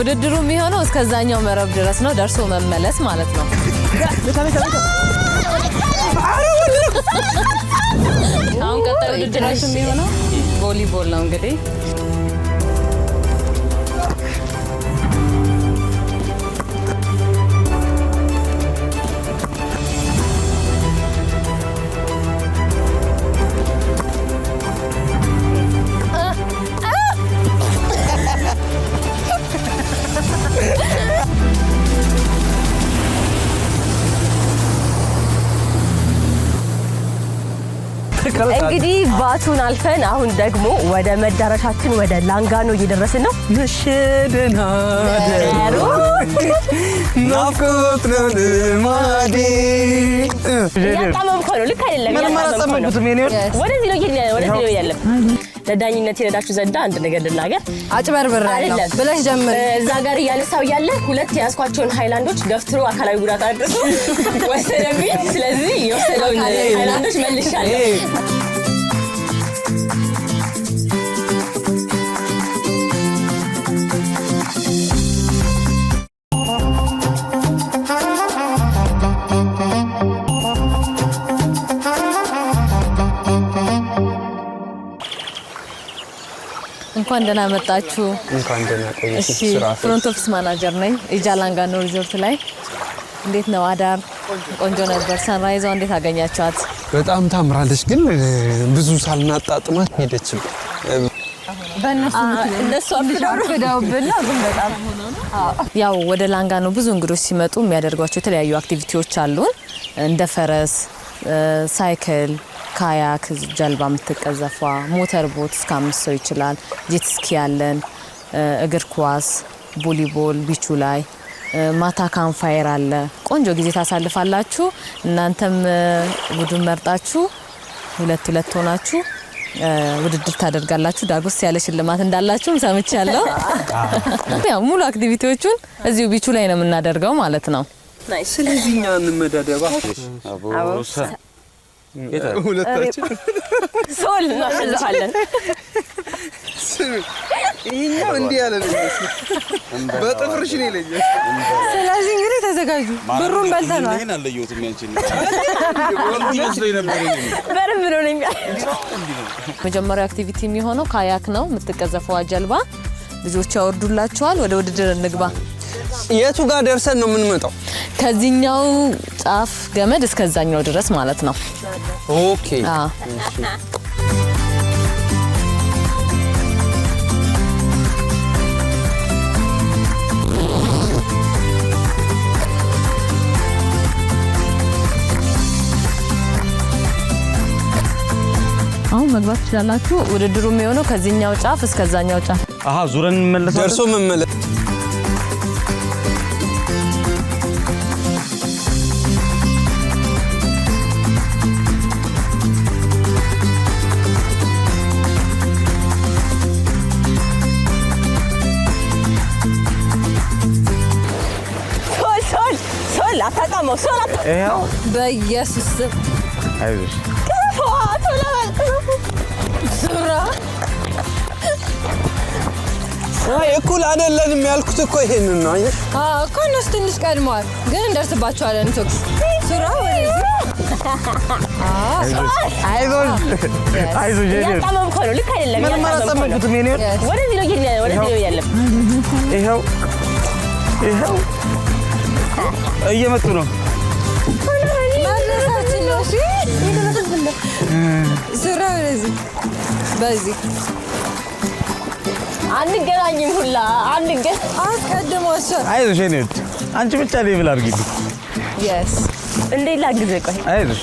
ውድድሩ የሚሆነው እስከዛኛው መረብ ድረስ ነው ደርሶ መመለስ ማለት ነው አሁን ቀጣይ ውድድራችን የሚሆነው ቮሊቦል ነው እንግዲህ እንግዲህ ባቱን አልፈን አሁን ደግሞ ወደ መዳረሻችን ወደ ላንጋኖ እየደረስን ነው ነሽደና ናፍቆት ነው ልማዴ ያጣመምኩ ነው ልክ አይደለም ወደዚህ ነው ያለው ለዳኝነት ይረዳችሁ ዘንድ አንድ ነገር ልናገር አጭበርብር ያለው ብለሽ ጀምር እዛ ጋር ያለሳው ያለ ሁለት ያስኳቸውን ሃይላንዶች ገፍትሮ አካላዊ ጉዳት አድርሶ ወሰደብኝ ስለዚህ የወሰደውን ሃይላንዶች መልሻለሁ እንኳን ደህና መጣችሁ እንኳን ደህና ቆያችሁ ስራ ፍሮንት ኦፊስ ማናጀር ነኝ ኢጃላንጋኖ ሪዞርት ላይ እንዴት ነው አዳር ቆንጆ ነበር ሰንራይዟ እንዴት አገኛችኋት በጣም ታምራለች ግን ብዙ ሳልናጣጥማት ሄደች በእነሱ አፍዳውብና ግን በጣም ያው ወደ ላንጋኖ ብዙ እንግዶች ሲመጡ የሚያደርጓቸው የተለያዩ አክቲቪቲዎች አሉን እንደ ፈረስ ሳይክል ካያክ ጀልባ ምትቀዘፋ ሞተር ቦት እስከ 5 ሰው ይችላል ጄት ስኪ ያለን እግር ኳስ ቮሊቦል ቢቹ ላይ ማታ ካምፋየር አለ ቆንጆ ጊዜ ታሳልፋላችሁ እናንተም ቡድን መርጣችሁ ሁለት ሆናችሁ ውድድር ታደርጋላችሁ ዳጎስ ያለ ሽልማት እንዳላችሁ ሰምቻለሁ ያው ሙሉ አክቲቪቲዎቹን እዚሁ ቢቹ ላይ ነው የምናደርገው ማለት ነው ስለዚህኛ እንመዳደባ አቦሳ ሁለታችን ሶል እናሸልፋለን ይሄኛው እንዲህ ያለ ነው በጥፍርሽ ነው ይለኛል ስለዚህ እንግዲህ ተዘጋጁ ብሩን በልተናል እኔን አለየሁትም ያንቺን ወንድ ይመስለኝ ነበር በረም ነው ነኝ መጀመሪያው አክቲቪቲ የሚሆነው ካያክ ነው የምትቀዘፈው ጀልባ ልጆች ያወርዱላችኋል ወደ ውድድር እንግባ የቱ ጋር ደርሰን ነው የምንመጣው ከዚህኛው ጫፍ ገመድ እስከዛኛው ድረስ ማለት ነው ኦኬ አሁን መግባት ትችላላችሁ ውድድሩ የሚሆነው ከዚህኛው ጫፍ እስከዛኛው ጫፍ ዙረን እንመለሳለን ደርሶ መመለስ ሶል አታጣመው ሶል ይሄው በኢየሱስ አይዞሽ ሱራ እኩል አይደለንም ያልኩት እኮ ይሄንን ነው አየሽ እኮ እነሱ ትንሽ ቀድመዋል ግን እንደርስባቸዋለን ቶክስ ሱራ አይዞሽ ያጣመምኩ ነው ልክ አይደለም ምንም አላጣመምኩትም የኔ ወደዚህ ነው ያለው ይሄው እየመጡ ነው ማድረሳችን ነው እሺ ሱራ በዚህ አንገናኝም ሁላ አስቀድሞሻል አይዞሽ የኔ አንቺ ብቻ ሌብል አድርጊልኝ yes እንዴ ላግዘ ቆይ አይዞሽ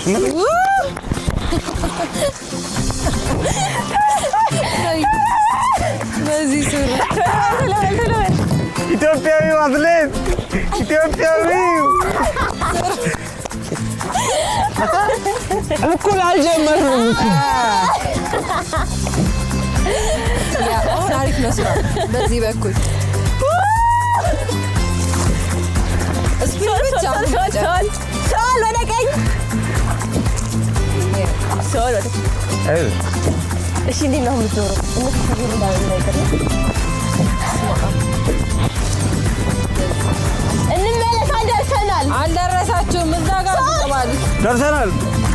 በዚህ ሱራ ኢትዮጵያዊው አትሌት ኢትዮጵያዊው እኩል አልጀመርንም አሁን አሪፍ ነው ሱራ በዚህ በኩል ስፒድ ብቻ ሶል ወደ ቀኝ ሶል ወደ አይዞሽ እሺ እንዴት ነው የምትዞረው? እንመለስ ደርሰናል አልደረሳችሁም እዛ ጋር ተባሉ ደርሰናል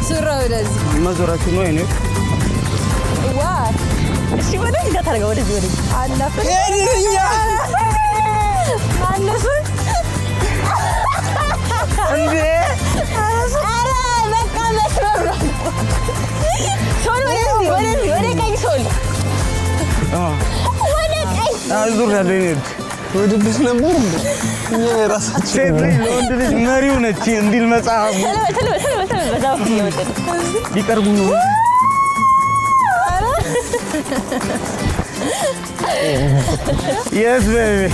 ሱራው ወደዚህ መዞራችሁ ነው እኔ ዋ እሺ ወደዚህ ጋር ታረጋ ወደዚህ አለፈ ሄድኛ ማነሱ እንዴ አረ በቃ መስመር ነው ሶል ወደ ቀኝ ሶል ወደ ቀኝ አዙር ያለኝ ውድድር ነበር እንዴ እኛ ራሳችን ሴት ልጅ ለወንድ ልጅ መሪው ነች እንዲል መጽሐፉ ተለበ በዛው ይወጣል ሊቀርቡ ነው Yes baby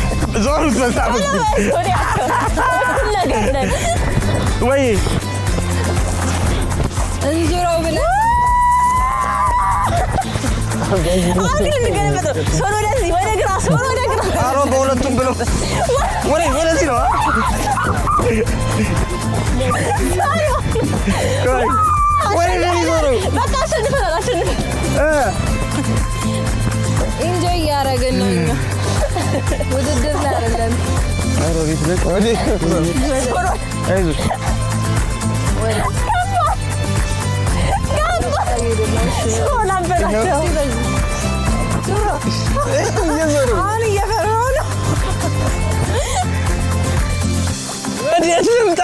ዞር ተሳብ ወይ እንዙረው ብለን ወደ ግራ አሮ በሁለቱም ብሎ ወደዚህ ነው ወደዚህ ዞሩ በቃ አሸንፈናል ኢንጆይ ያረገን ነው እኛ ውድድር ላይ አይደለም አሮ ቢትለቅ አይዞህ አሁን እየፈራሁ ነው ወዴት ልምጣ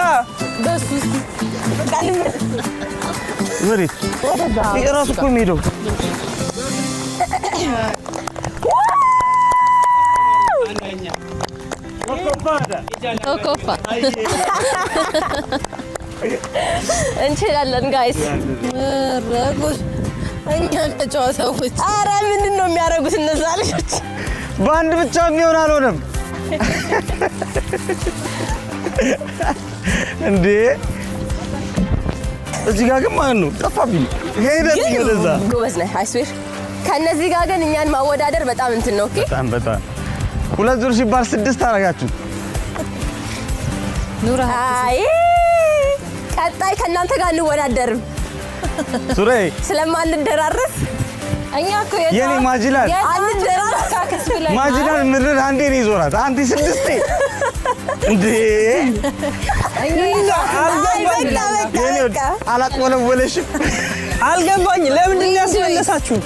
በሱ ወዴት የራሱ እኮ የሚሄደው ኮፋ እንችላለን ጋይስ ረጉስ እኛ ተጫዋቾች አረ ምንድን ነው የሚያደርጉት እነዛ ልጆች በአንድ ብቻ የሚሆን አልሆነም እንዴ እዚህ ጋር ግን ማን ነው ጠፋብኝ ሄደልኝ ወደዛ ጎበዝ ነህ አይስዌር ከነዚህ ጋር ግን እኛን ማወዳደር በጣም እንትን ነው ኦኬ በጣም ሁለት ዙር ሲባል 6 አረጋችሁ ኑራ አይ ቀጣይ ከናንተ ጋር እንወዳደርም ሱሬ ስለማንደራረስ እኛ እኮ የኔ ማጅላል ማጅላል ምድር አንዴ ነው ይዞራት አንተ 6 እንዴ አላጥወለወለሽ አልገባኝ ለምን ያስመለሳችሁ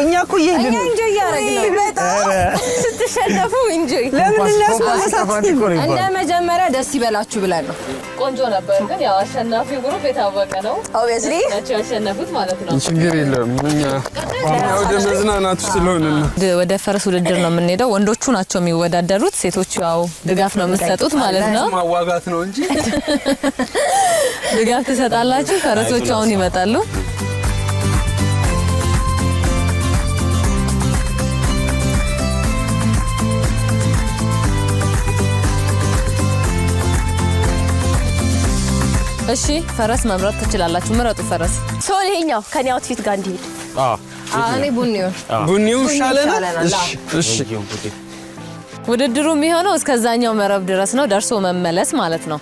እኛ እኮ ይሄን ኢንጆይ ያረግነው በጣም ስትሸነፉ ኢንጆይ ለምን ያስመለሳችሁ እንደ መጀመሪያ ደስ ይበላችሁ ብለን ነው ቆንጆ ነበር ግን ያው አሸናፊ ግሩፕ የታወቀ ነው ኦብቪየስሊ ናቸው ያሸነፉት ማለት ነው ችግር የለም እኛ ወደ መዝናናቱ ስለሆነ ወደ ፈረስ ውድድር ነው የምንሄደው ወንዶቹ ናቸው የሚወዳደሩት ሴቶቹ ያው ድጋፍ ነው የምትሰጡት ማለት ነው ማዋጋት ነው እንጂ ድጋፍ ትሰጣላችሁ ፈረሶቹ አሁን ይመጣሉ እሺ ፈረስ መምረጥ ትችላላችሁ ምረጡ ፈረስ ሶል ይሄኛው ከኔ አውትፊት ጋር እንዲሄድ እኔ ቡኒው ይሻለናል እሺ ውድድሩ የሚሆነው እስከዛኛው መረብ ድረስ ነው ደርሶ መመለስ ማለት ነው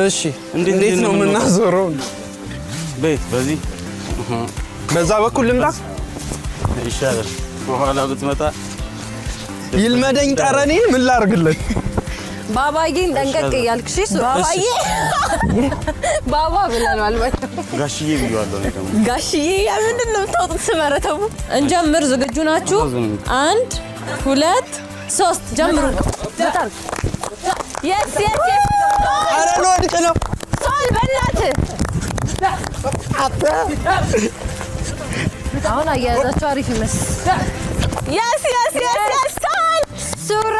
እሺ እንዴት ነው የምናዞረው በይ በዚህ በዛ በኩል ልምጣ ይሻላል በኋላ ብትመጣ ይልመደኝ ጠረኔን ምን ላርግለት ባባዬን ጠንቀቅ እያልክሽ ባባዬ ባባ ብለናል ጋሽዬ ብየዋለሁ ነው ደግሞ ጋሽዬ ምንድን ነው የምታወጡት ስመረተቡ እንጀምር ዝግጁ ናችሁ 1 2 3 ጀምሩ የስ አረ ነው ወድቅ ነው ሶል በእናትህ አሁን አያያዛችሁ አሪፍ ይመስል የስ ሶል ሱራ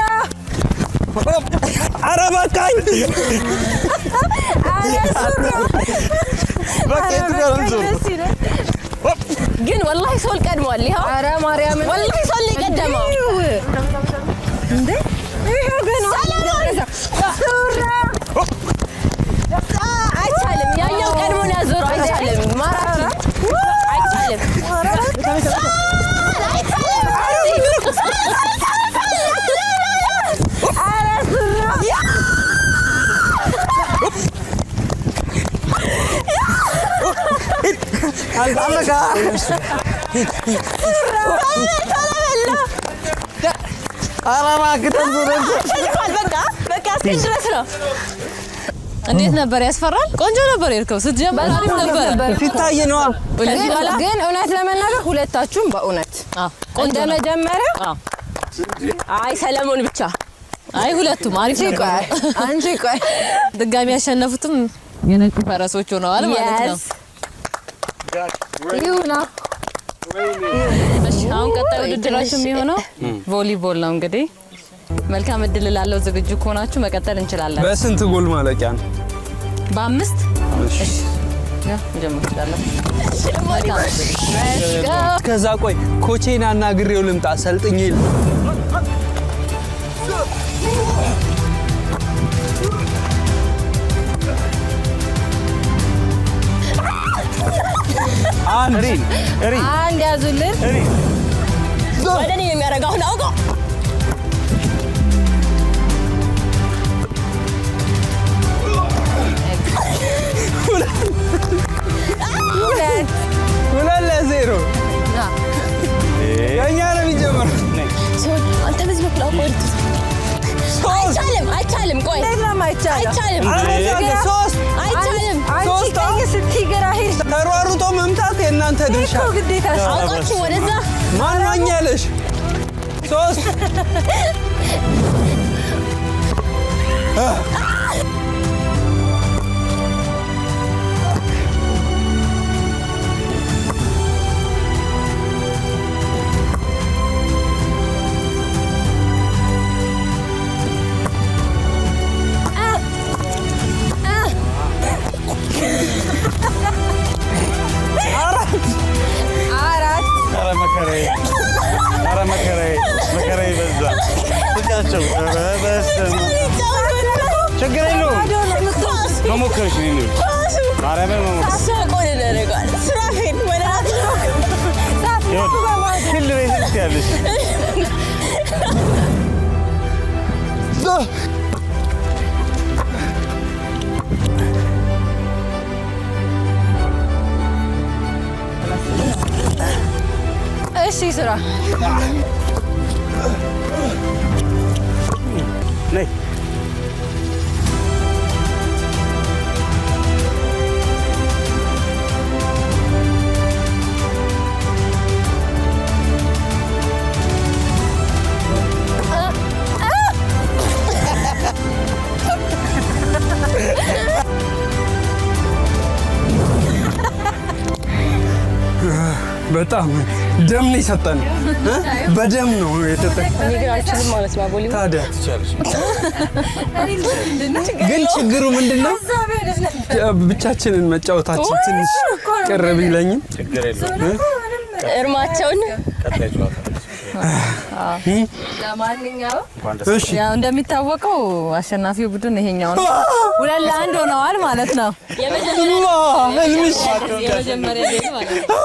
አረ በቃኝ ግን ወላሂ ሶል ቀድሟል ይሄው አረ ማርያም ወላሂ ሶል ቀደመው እንዴ ይሄው ገና ሱራ አይቻልም ያኛው ቀድሞ ነው ያዞረው አይቻልም ማራኪ አይቻልም አራራ ከተም በቃ እስኪ ድረስ ነው። እንዴት ነበር? ያስፈራል? ቆንጆ ነበር የርከው ስትጀምር አሪፍ ነበር። ሲታይ ነው። ግን እውነት ለመናገር ሁለታችሁም በእውነት እንደ መጀመሪያ አይ ሰለሞን ብቻ አይ ሁለቱም አሪፍ ነበር። አንቺ ቆይ ድጋሚ ያሸነፉትም የነጩ ፈረሶች ሆነዋል ማለት ነው። ይሁና እሺ አሁን ቀጣይ ውድድራችን የሚሆነው ቮሊቦል ነው። እንግዲህ መልካም እድል ላለው ዝግጁ ከሆናችሁ መቀጠል እንችላለን። በስንት ጎል ማለቂያ ነው? በ5 እሺ ያ ጀምራለን። ከዛ ቆይ ኮቼና አናግሬው ልምጣ ሰልጥኝ ይል አንድ ያዙልን ወደኔ የሚያረጋው ነው አውቆ ሁለት ለዜሮ የእኛ ነው የሚጀምረው። አንተ በዚህ በኩል አውቆ አይቻልም። ቆይ አይቻልም። ሶስት ተሯሩጦ መምታት የእናንተ ድርሻ። አውቃችሁ ወደዛ ማን ዋኛለሽ? ሶስት መከራዬ በዛ ትጫቸው ችግር የለውም መሞከርሽ ነው ማርያምን ክል ቤት ያለሽ እሺ ስራ ነይ በጣም ደም ነው የሰጠን። በደም ነው የተጠቀመው። ይግራችሁም ማለት ነው አቦሊ ታዲያ ግን ችግሩ ምንድነው? ብቻችንን መጫወታችን ትንሽ ቅር ቢለኝም ችግር የለውም። እርማቸውን ቀጣይ ጨዋታ ለማንኛውም እሺ ያው እንደሚታወቀው አሸናፊው ቡድን ይሄኛው ነው። 2-1 ሆነዋል ማለት ነው። የመጀመሪያ ጌም ማለት ነው።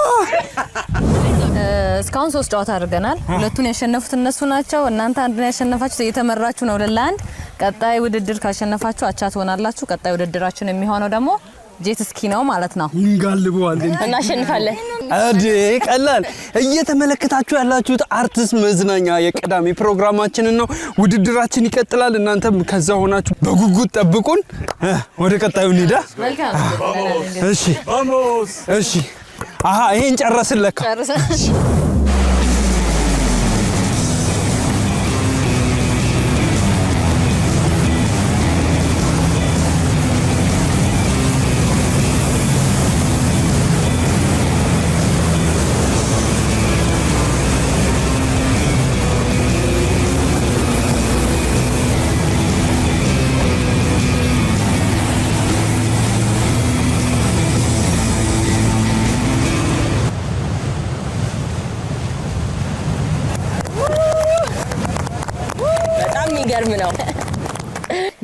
እስካሁን 3 ጨዋታ አድርገናል። ሁለቱን ያሸነፉት እነሱ ናቸው። እናንተ አንዱን ያሸነፋችሁ እየተመራችሁ ነው 2-1። ቀጣይ ውድድር ካሸነፋችሁ አቻ ትሆናላችሁ። ቀጣይ ውድድራችን የሚሆነው ደግሞ ጄት ስኪ ነው ማለት ነው። እንጋልበዋለን፣ እናሸንፋለን። አዴ ቀላል። እየተመለከታችሁ ያላችሁት አርትስ መዝናኛ የቅዳሜ ፕሮግራማችንን ነው። ውድድራችን ይቀጥላል። እናንተም ከዛ ሆናችሁ በጉጉት ጠብቁን። ወደ ቀጣዩ እንሂዳ። መልካም እሺ እሺ። አሃ ይሄን ጨረስን ለካ። የሚገርም ነው።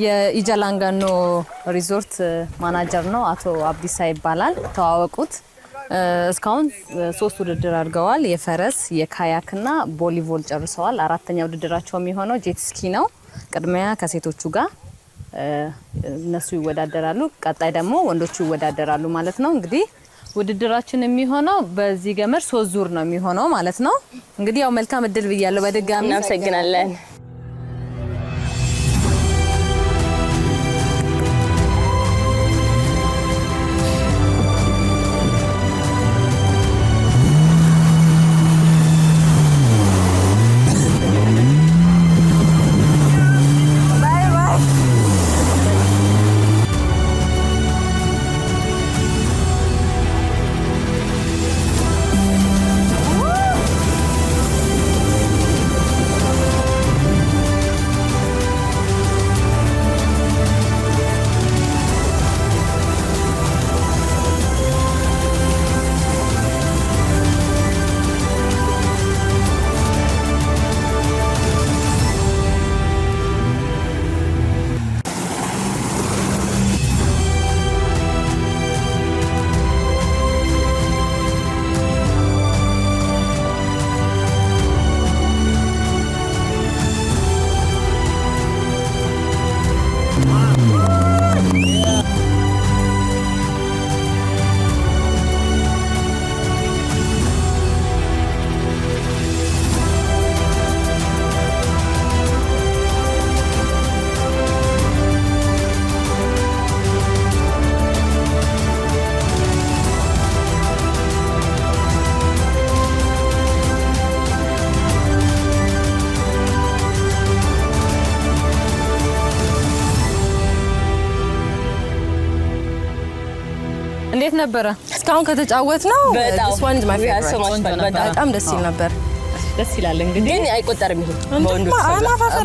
የኢጃላንጋኖ ሪዞርት ማናጀር ነው አቶ አብዲሳ ይባላል። ተዋወቁት። እስካሁን 3 ውድድር አድርገዋል። የፈረስ የካያክና ቦሊቮል ጨርሰዋል። አራተኛ ውድድራቸው የሚሆነው ጄት ስኪ ነው። ቅድሚያ ከሴቶቹ ጋር እነሱ ይወዳደራሉ። ቀጣይ ደግሞ ወንዶቹ ይወዳደራሉ ማለት ነው። እንግዲህ ውድድራችን የሚሆነው በዚህ ገመድ 3 ዙር ነው የሚሆነው ማለት ነው። እንግዲህ ያው መልካም እድል ብያለሁ በድጋሚ። እናመሰግናለን። እንዴት ነበረ? እስካሁን ከተጫወት ነው this one is my favorite በጣም ደስ ይል ነበር። ደስ ይላል። እንግዲህ ግን አይቆጠርም ይሄ በወንዶች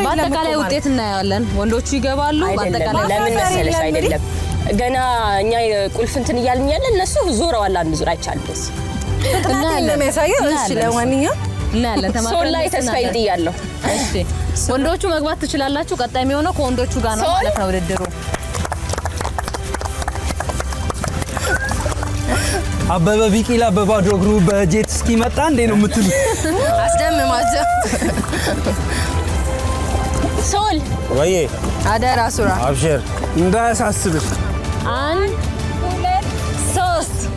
በአጠቃላይ ውጤት እናያለን። ወንዶቹ ይገባሉ። በአጠቃላይ ለምን መሰለሽ አይደለም ገና እኛ ቁልፍ እንትን እያልን ያለ እነሱ ዞረዋል። አንድ ዙር አይቻልም ደስ እና ለማሳየው እሺ ለማንኛውም እናያለን። ተማክረን ላይ ተስፋ ይጥያለሁ። እሺ ወንዶቹ መግባት ትችላላችሁ። ቀጣይ የሚሆነው ከወንዶቹ ጋር ነው ማለት ነው ውድድሩ። አበበ ቢቂላ በባዶ እግሩ በጄት ስኪ መጣ እንዴ ነው የምትሉ? አስደምማቸው። ሶል ወይ አደራ ሱራ አብሽር እንዳያሳስብሽ። 1 2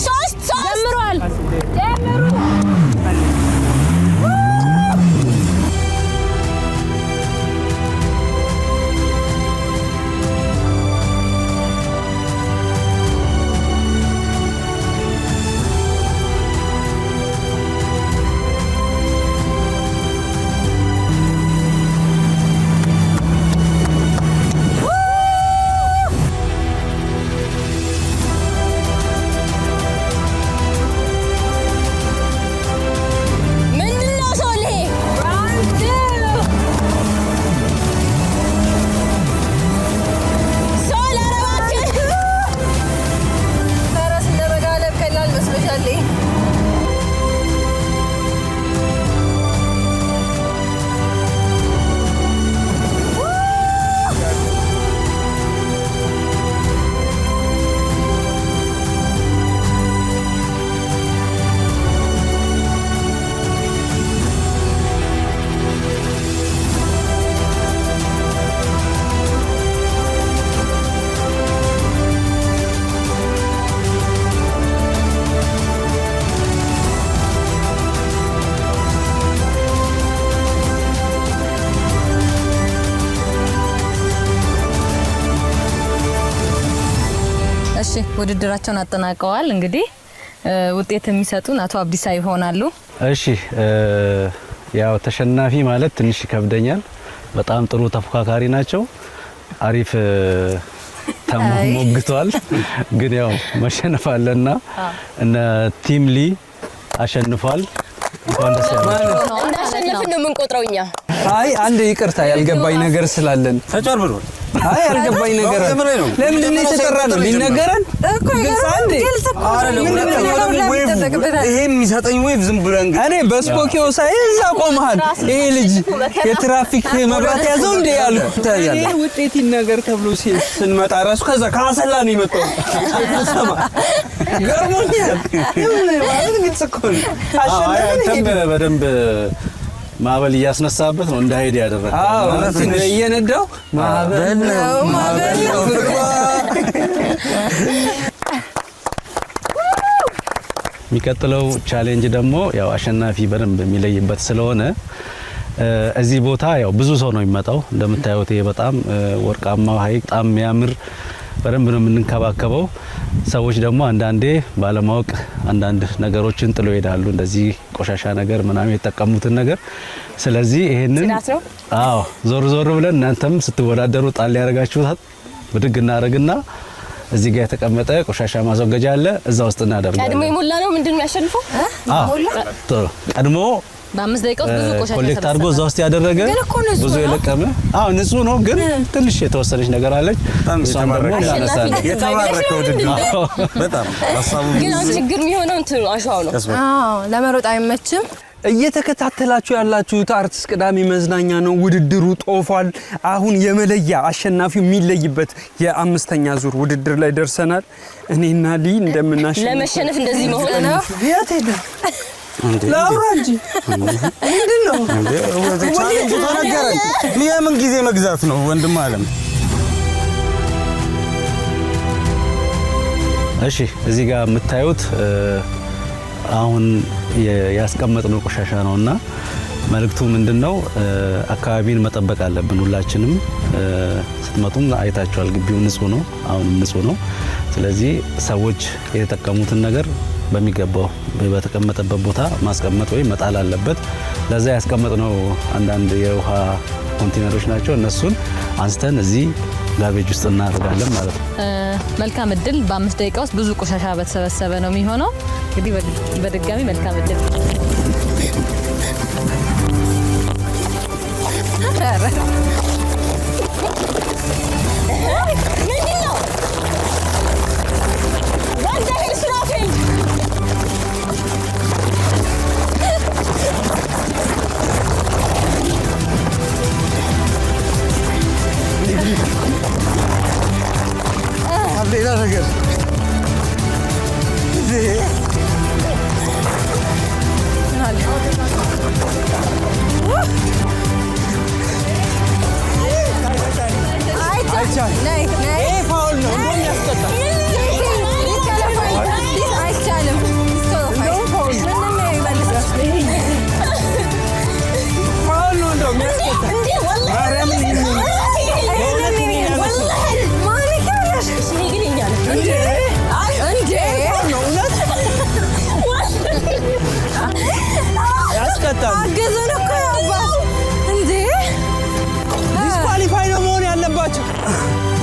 3 ጀምሯል። ውድድራቸውን አጠናቀዋል። እንግዲህ ውጤት የሚሰጡን አቶ አብዲሳ ይሆናሉ። እሺ ያው ተሸናፊ ማለት ትንሽ ይከብደኛል። በጣም ጥሩ ተፎካካሪ ናቸው። አሪፍ ተሞግቷል። ግን ያው መሸነፍ አለና እነ ቲም ሊ አሸንፏል። እንኳን ደስ ያላችሁ። እንዳሸነፍን ነው የምንቆጥረው እኛ። አይ አንድ ይቅርታ ያልገባኝ ነገር ስላለን ተጨርብሮ አይ ያልገባኝ ነገር ለምን ነው የተጠራ ነው ሊነገረን እኮ ግልጽ እኮ ይሄ የሚሰጠኝ ዌቭ ዝም ብለን እኔ በስፖኪዮ ሳይዛ ቆመሃል። ይሄ ልጅ የትራፊክ መብራት ያዘው እንዴ ያሉ ታያለ። ውጤት ይነገር ተብሎ ስንመጣ ራሱ ከዛ ካሰላ ነው የመጣው። ተሰማ ገርሞኛል። ማለት ግልጽ እኮ ነው። አንተም በደንብ ማዕበል እያስነሳበት ነው እንዳይሄድ ያደረገው። አዎ እየነዳው ማዕበል ነው። የሚቀጥለው ቻሌንጅ ደግሞ ያው አሸናፊ በደንብ የሚለይበት ስለሆነ እዚህ ቦታ ያው ብዙ ሰው ነው የሚመጣው። እንደምታዩት ይሄ በጣም ወርቃማው ሐይቅ በጣም የሚያምር በደንብ ነው የምንከባከበው። ሰዎች ደግሞ አንዳንዴ ባለማወቅ አንዳንድ ነገሮችን ጥሎ ይሄዳሉ። እንደዚህ ቆሻሻ ነገር ምናምን የተጠቀሙትን ነገር። ስለዚህ ይሄንን አዎ ዞር ዞር ብለን እናንተም ስትወዳደሩ ጣል ያረጋችሁት ብድግ እናረግና እዚህ ጋር የተቀመጠ ቆሻሻ ማስወገጃ አለ። እዛ ውስጥ እናደርጋለን። ቀድሞ ይሞላ ነው ምንድነው የሚያሸንፈው? ቀድሞ በ5 ደቂቃ ውስጥ ብዙ ቆሻሻ ኮሌክት አድርጎ እዛ ውስጥ ያደረገ ብዙ የለቀመ ንጹህ ነው፣ ግን ትንሽ የተወሰነች ነገር አለች። እሷን ደግሞ እናነሳለን። የተባረከው ድድር በጣም ሀሳቡ ግን ችግር የሚሆነው እንትኑ አሸዋው ነው። አዎ ለመሮጥ አይመችም። እየተከታተላችሁ ያላችሁት አርትስ ቅዳሜ መዝናኛ ነው። ውድድሩ ጦፏል። አሁን የመለያ አሸናፊው የሚለይበት የአምስተኛ ዙር ውድድር ላይ ደርሰናል። እኔና ሊ እንደምናሸንፍ ለመሸነፍ እንደዚህ መሆን ነው። የት ሄደ? ላውራ እንጂ ምንድነው? ቻሌንጅ ተነገረን። የምን ጊዜ መግዛት ነው ወንድም አለም። እሺ እዚህ ጋር የምታዩት አሁን ያስቀመጥነው ቆሻሻ ነውና መልእክቱ ምንድነው? አካባቢን መጠበቅ አለብን። ሁላችንም ስትመጡም አይታችኋል። ግቢው ንጹህ ነው፣ አሁንም ንጹህ ነው። ስለዚህ ሰዎች የተጠቀሙትን ነገር በሚገባው በተቀመጠበት ቦታ ማስቀመጥ ወይ መጣል አለበት። ለዛ ያስቀመጥነው አንዳንድ የውሃ ኮንቴነሮች ናቸው። እነሱን አንስተን እዚህ ጋርቤጅ ውስጥ እናደርጋለን ማለት ነው። መልካም እድል። በ5 ደቂቃ ውስጥ ብዙ ቆሻሻ በተሰበሰበ ነው የሚሆነው። እንግዲህ በድጋሚ መልካም እድል። ሌላ ነገር ዲስኳሊፋይ ነው መሆን ያለባቸው።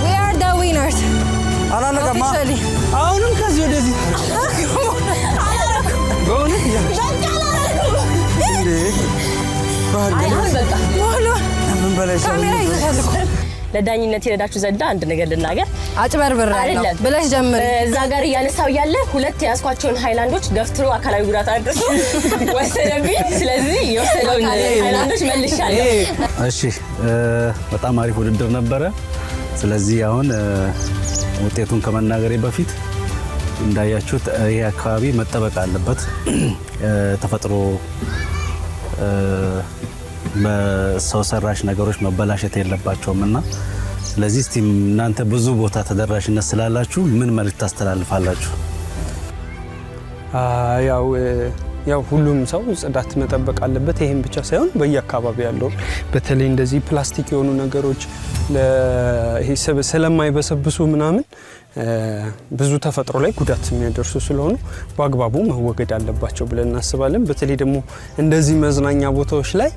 We are the winners. አላለቀማ አሁንም ከዚህ ወደዚህ በእውነት ምን በላይ ለዳኝነት ይረዳችሁ ዘንድ አንድ ነገር ልናገር። አጭበርብር አይደለም ብለሽ ጀምር። እዛ ጋር እያነሳው ያለ ሁለት ያስኳቸውን ሃይላንዶች ገፍትሮ አካላዊ ጉዳት አድርሶ ወሰደብኝ። ስለዚህ የወሰደውን ሃይላንዶች መልሻለሁ። እሺ በጣም አሪፍ ውድድር ነበረ። ስለዚህ አሁን ውጤቱን ከመናገሬ በፊት እንዳያችሁት ይሄ አካባቢ መጠበቅ አለበት። ተፈጥሮ በሰው ሰራሽ ነገሮች መበላሸት የለባቸውምና ስለዚህ እስቲ እናንተ ብዙ ቦታ ተደራሽነት ስላላችሁ ምን መልእክት ታስተላልፋላችሁ? ያው ሁሉም ሰው ጽዳት መጠበቅ አለበት። ይሄን ብቻ ሳይሆን በየአካባቢው ያለው በተለይ እንደዚህ ፕላስቲክ የሆኑ ነገሮች ስለማይበሰብሱ ምናምን ብዙ ተፈጥሮ ላይ ጉዳት የሚያደርሱ ስለሆኑ በአግባቡ መወገድ አለባቸው ብለን እናስባለን። በተለይ ደግሞ እንደዚህ መዝናኛ ቦታዎች ላይ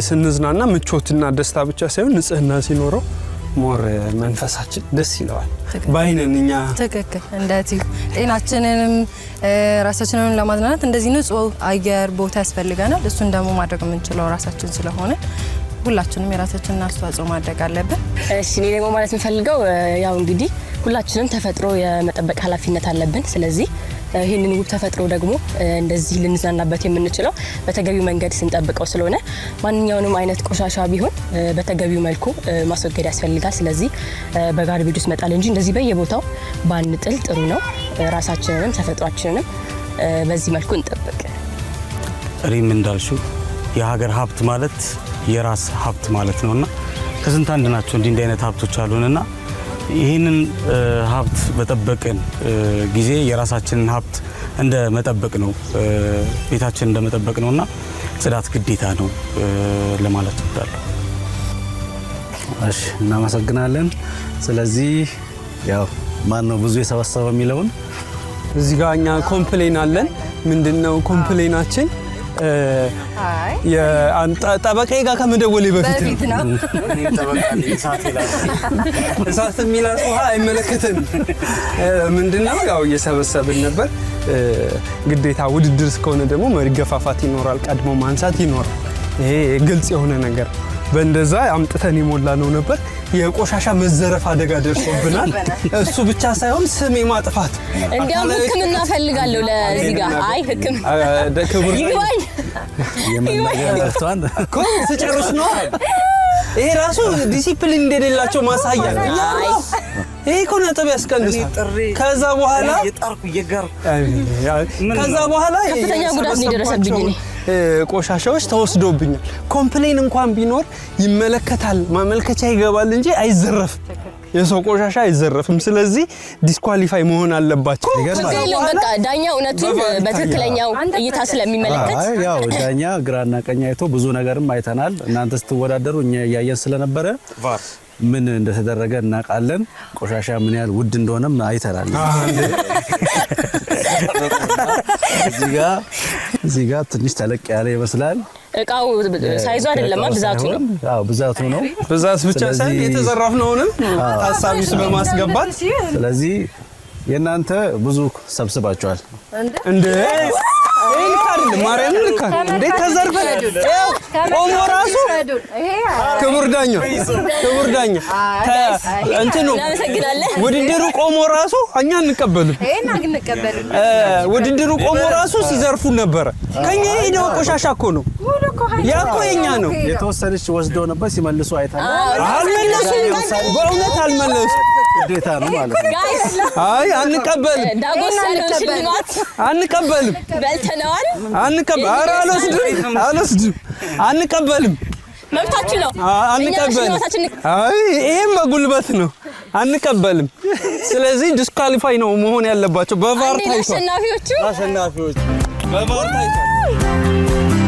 ስንዝናና ምቾትና ደስታ ብቻ ሳይሆን ንጽህና ሲኖረው ሞር መንፈሳችን ደስ ይለዋል። ባይነን እኛ ትክክል እንደዚህ ጤናችንንም ራሳችንንም ለማዝናናት እንደዚህ ንጹህ አየር ቦታ ያስፈልገናል። እሱን ደግሞ ማድረግ የምንችለው ራሳችን ስለሆነ ሁላችንም የራሳችንን አስተዋጽኦ ማድረግ አለብን። እሺ እኔ ደግሞ ማለት የምፈልገው ያው እንግዲህ ሁላችንም ተፈጥሮ የመጠበቅ ኃላፊነት አለብን። ስለዚህ ይህንን ውብ ተፈጥሮ ደግሞ እንደዚህ ልንዝናናበት የምንችለው በተገቢው መንገድ ስንጠብቀው ስለሆነ ማንኛውንም አይነት ቆሻሻ ቢሆን በተገቢው መልኩ ማስወገድ ያስፈልጋል። ስለዚህ በጋርቤጅ ውስጥ መጣል እንጂ እንደዚህ በየቦታው ባንጥል ጥሩ ነው። ራሳችንንም ተፈጥሯችንንም በዚህ መልኩ እንጠብቅ። ሪም እንዳልሽው የሀገር ሀብት ማለት የራስ ሀብት ማለት ነውና ከስንት አንድ ናቸው እንዲህ አይነት ሀብቶች አሉንና ይህንን ሀብት በጠበቅን ጊዜ የራሳችንን ሀብት እንደ መጠበቅ ነው፣ ቤታችን እንደ መጠበቅ ነውና ጽዳት ግዴታ ነው ለማለት እወዳለሁ። እሺ እናመሰግናለን። ስለዚህ ያው ማን ነው ብዙ የሰበሰበው የሚለውን እዚህ ጋር እኛ ኮምፕሌን አለን። ምንድነው ኮምፕሌናችን? ጠበቃዬ ጋር ከመደወሌ በፊት ነው እሳት የሚላስ ውሃ አይመለከተንም። ምንድነው ያው እየሰበሰብን ነበር። ግዴታ ውድድር እስከሆነ ደግሞ መገፋፋት ይኖራል፣ ቀድሞ ማንሳት ይኖራል። ይሄ ግልጽ የሆነ ነገር በእንደዛ አምጥተን የሞላ ነው ነበር። የቆሻሻ መዘረፍ አደጋ ደርሶብናል። እሱ ብቻ ሳይሆን ስም የማጥፋት እንዲያውም ሕክምና ፈልጋለሁ ለዚህ ጋር አይ ክብር ይግባኝ የመናገርቷን እኮ ስጨርስ ነው። ይሄ ራሱ ዲሲፕሊን እንደሌላቸው ማሳያ ነው። ይሄ እኮ ነጥብ ያስቀንሳል። ከዛ በኋላ ከፍተኛ ጉዳት ነው የደረሰብኝ እኔ። ቆሻሻዎች ተወስዶብኛል። ኮምፕሌን እንኳን ቢኖር ይመለከታል፣ ማመልከቻ ይገባል እንጂ አይዘረፍም። የሰው ቆሻሻ አይዘረፍም። ስለዚህ ዲስኳሊፋይ መሆን አለባቸው። በቃ ዳኛ እውነቱን በትክክለኛው እይታ ስለሚመለከት ያው ዳኛ ግራና ቀኝ አይቶ ብዙ ነገርም አይተናል። እናንተ ስትወዳደሩ እኛ እያየን ስለነበረ ምን እንደተደረገ እናውቃለን። ቆሻሻ ምን ያህል ውድ እንደሆነም አይተናል። እዚህ ጋር እዚህ ጋር ትንሽ ተለቅ ያለ ይመስላል። እቃው ሳይዙ አይደለም ብዛቱ ነው። አዎ ብዛቱ ነው። ብዛት ብቻ ሳይሆን የተዘረፍነውንም ታሳቢ ውስጥ በማስገባት ስለዚህ የእናንተ ብዙ ሰብስባችኋል እንዴ ልክ አይደለም። ማርያም ልክ አይደለም እንዴ ተዘርፈን ቆሞ ራሱ ክቡር ዳኛ እንትኑ ውድድሩ ቆሞ ራሱ እኛ እንቀበልም። ውድድሩ ቆሞ ራሱ ሲዘርፉ ነበረ። ከኛ ሄደው ቆሻሻ እኮ ነው ያ እኮ የኛ ነው። የተወሰነች ወስደው ነበር ሲመልሱ አይታል። አልመለሱም፣ በእውነት አልመለሱም። ግዴታ ነው ማለት ነው። አይ አንቀበልም፣ ዳጎስ ያለው ሽልማት አንቀበልም፣ በልተነዋል። ኧረ አልወስድም፣ አንቀበልም። መብታችሁ ነው። አንቀበልም። አይ ይሄም በጉልበት ነው። አንቀበልም። ስለዚህ ዲስኳሊፋይ ነው መሆን ያለባቸው። በቫር ታይቷል። አሸናፊዎቹ በቫር ታይቷል።